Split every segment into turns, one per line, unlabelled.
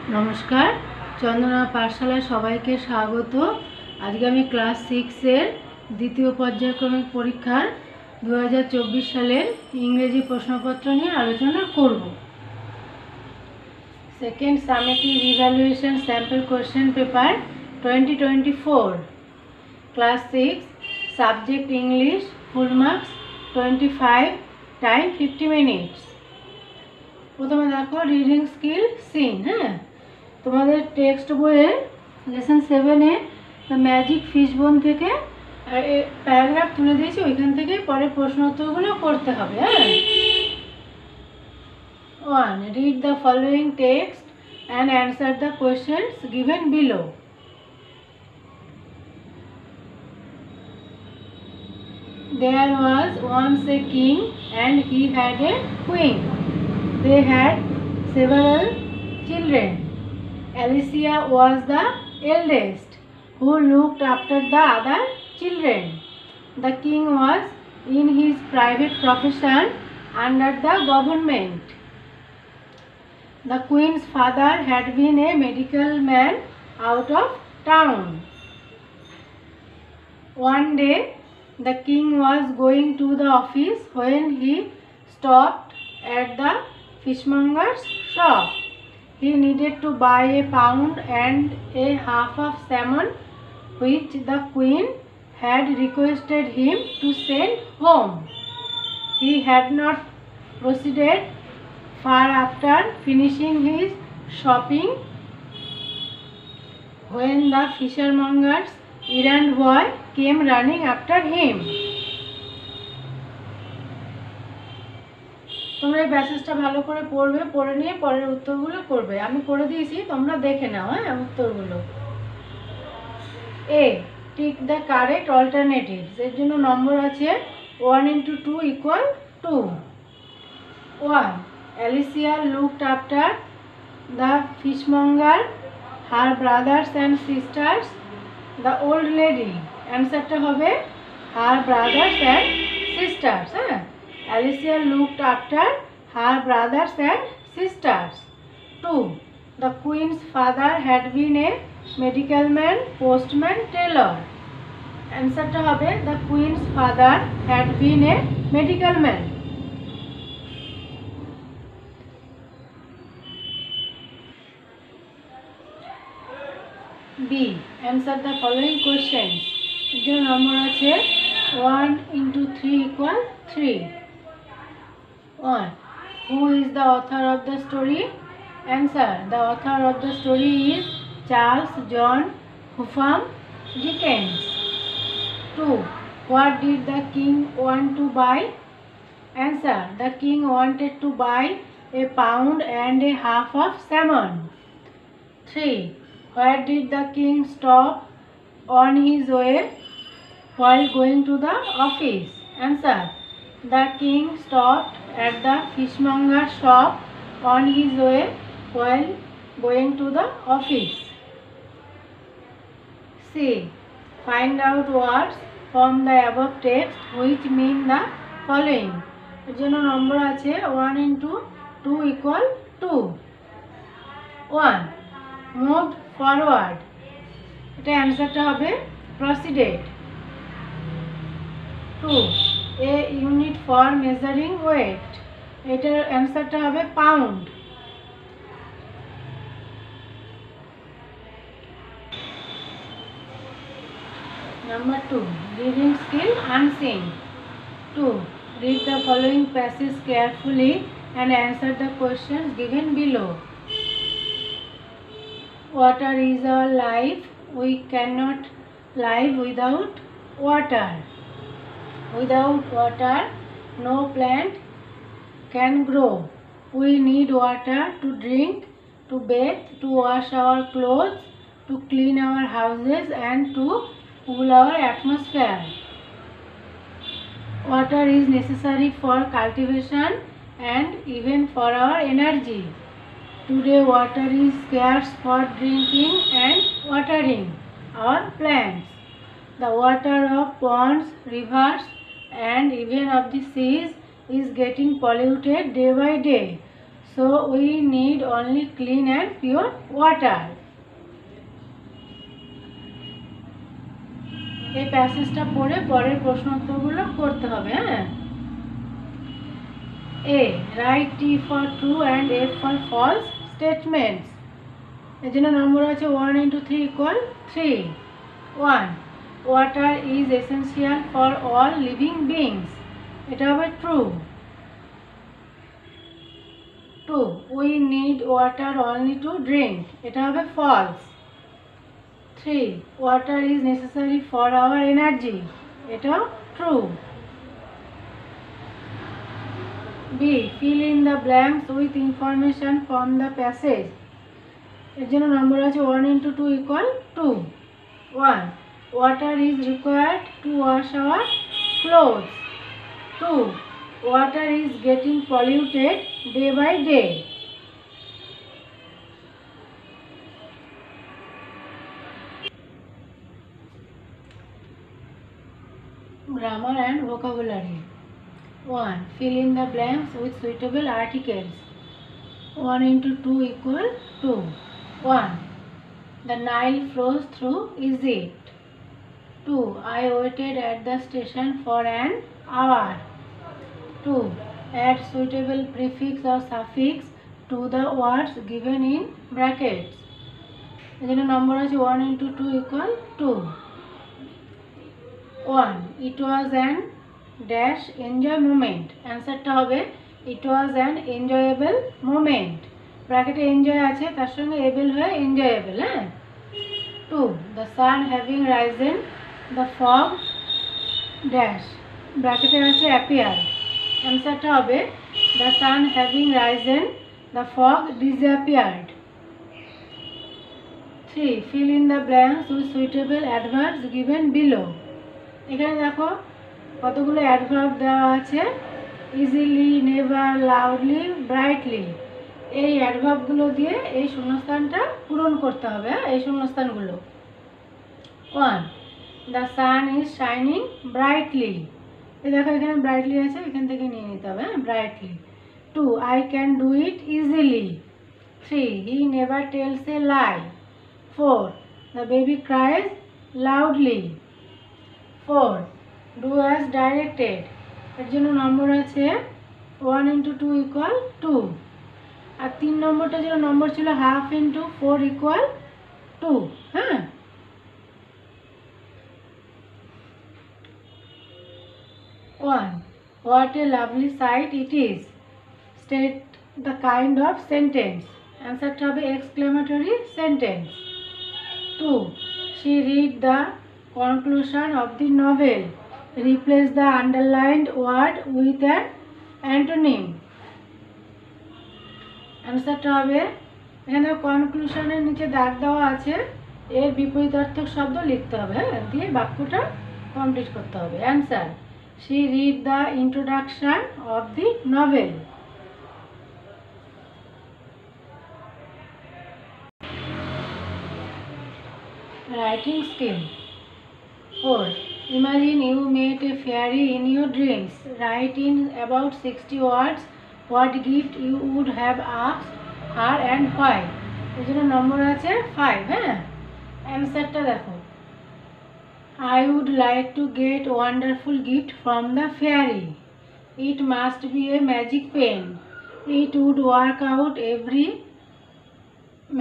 নমস্কার, চন্দনা পাঠশালায় সবাইকে স্বাগত। আজকে আমি ক্লাস 6-এর দ্বিতীয় পর্যায়ক্রমিক পরীক্ষার 2024 সালের ইংরেজি প্রশ্নপত্র নিয়ে আলোচনা করব। Second summative evaluation sample question paper 2024, class 6, subject English, full marks 25, time 50 minutes. প্রথমে দেখো রিডিং স্কিল সিন। তোমাদের টেক্সট বইয়ে লেসন 7-এ দ্য ম্যাজিক ফিশ বোন থেকে প্যারাগ্রাফ তুলে দিয়েছি, ওইখান থেকে পরে প্রশ্ন উত্তরগুলো করতে হবে। 1. Read the following text and answer the questions given below. There was once a king and he had a queen. They had several children. Alicia was the eldest, who looked after the other children. The king was in his private profession under the government. The queen's father had been a medical man out of town. One day, the king was going to the office when he stopped at the fishmonger's shop. He needed to buy a pound and a half of salmon, which the queen had requested him to send home. He had not proceeded far after finishing his shopping when the fishermonger's errand boy came running after him. তোমরা এই প্যাসেজটা ভালো করে পড়বে, পড়ে নিয়ে পরের উত্তরগুলো করবে। আমি করে দিয়েছি, তোমরা দেখে নাও উত্তরগুলো। এ, টিক দ্য কারেক্ট অল্টারনেটিভস। এর জন্য নম্বর আছে 1 into 2 equal 2. 1. Alicia looked after the fishmonger, her brothers and sisters, the old lady. অ্যান্সারটা হবে her brothers and sisters. Alicia looked after her brothers and sisters. 2. The queen's father had been a medical man, postman, tailor. Answer to hobe the queen's father had been a medical man. B. Answer the following questions. जो number আছে 1 into 3 equal 3. 1. Who is the author of the story? Answer. The author of the story is Charles John Huffam Dickens. 2. What did the king want to buy? Answer. The king wanted to buy a pound and a half of salmon. 3. Where did the king stop on his way while going to the office? Answer. The king stopped at the fishmonger's shop on his way while going to the office. C. Find out words from the above text which mean the following. এর জন্য নম্বর আছে 1 into 2 equal 2. 1. Moved forward. এটা অ্যান্সারটা হবে proceeded. 2. A unit for measuring weight. এটার অ্যান্সারটা হবে pound. Number 2. Reading skill unseen. 2. Read the following passage carefully and answer the questions given below. Water is our life. We cannot live without water. Without water, no plant can grow. We need water to drink, to bathe, to wash our clothes, to clean our houses and to cool our atmosphere. Water is necessary for cultivation and even for our energy. Today water is scarce for drinking and watering our plants. The water of ponds, rivers and even of the seas is getting polluted day by day. So we need only clean and pure water. এই প্যাসেজটা পড়ে পরের প্রশ্ন উত্তরগুলো করতে হবে। হ্যাঁ, A. Write T for true and F for false statements. এর জন্য নম্বর আছে 1 into 3 equal 3. 1. Water is essential for all living beings. এটা হবে true. 2. We need water only to drink. এটা হবে false. 3. Water is necessary for our energy. এটা true. B. Fill in the blanks with information from the passage. এর জন্য নম্বর আছে 1 into 2 equal 2. 1. Water is required to wash our clothes. 2. Water is getting polluted day by day. Grammar and vocabulary. 1. Fill in the blanks with suitable articles. 1 into 2 equal 2. 1. The Nile flows through Egypt. 2. I waited at the station for an hour. 2. Add suitable prefix or suffix to the words given in brackets. এখানে নম্বর আছে 1 into 2 equal 2. 1. It was an dash enjoy moment. অ্যান্সারটা হবে it was an enjoyable moment. ব্র্যাকেটে enjoy আছে, তার সঙ্গে able হয়ে enjoyable. হ্যাঁ। 2. The sun having risen, the fog dash ব্র্যাকেটে আছে appeared. অ্যান্সারটা হবে the sun having risen, the fog disappeared. 3. Fill in the blanks with suitable adverbs given below. এখানে দেখো কতগুলো অ্যাডভার্ব দেওয়া আছে, ইজিলি, নেভার, লাউডলি, ব্রাইটলি। এই অ্যাডভার্বগুলো দিয়ে এই শূন্যস্থানটা পূরণ করতে হবে। এই শূন্যস্থানগুলো 1. The sun is shining brightly. এই দেখো এখানে ব্রাইটলি আছে, এখান থেকে নিয়ে নিতে হবে। Brightly. 2. I can do it easily. 3. He never tells a lie. 4. The baby cries loudly. 4. Do as directed. এর জন্য নম্বর আছে 1 into 2 equal 2. আর 3 নম্বরটা যেন নম্বর ছিল হাফ into 4 equal 2. হ্যাঁ, 1. What a lovely sight it is. State the kind of sentence. অ্যান্সারটা হবে exclamatory sentence. 2. She read the conclusion of the novel. Replace the underlined word with an antonym. অ্যান্সারটা হবে এখানে কনক্লুশনের নিচে দাগ দেওয়া আছে, এর বিপরীতার্থক শব্দ লিখতে হবে। হ্যাঁ, দিয়ে বাক্যটা কমপ্লিট করতে হবে। Answer, she read the introduction of the novel. Writing skill. 4. Imagine you met a fairy in your dreams. Write in about 60 words what gift you would have asked her and why. এই জন্য নম্বর আছে 5. হ্যাঁ, অ্যান্সারটা দেখো, I would like to get a wonderful gift from the fairy. It must be a magic pen. It would work out every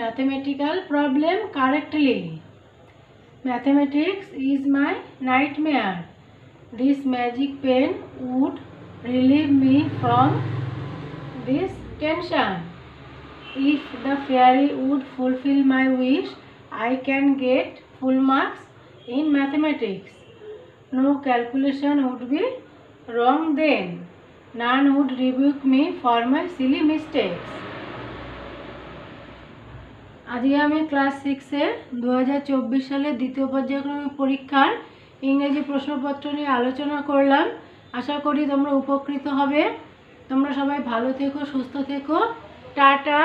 mathematical problem correctly. Mathematics is my nightmare. This magic pen would relieve me from this tension. If the fairy would fulfill my wish, I can get full marks in mathematics. No calculation would be wrong then. None would rebuke me for my silly mistakes. আজকে আমি class 6-এ 2024 সালের দ্বিতীয় পর্যায়ক্রমিক পরীক্ষার ইংরেজি প্রশ্নপত্র নিয়ে আলোচনা করলাম। আশা করি তোমরা উপকৃত হবে। তোমরা সবাই ভালো থেকো, সুস্থ থেকো। টাটা।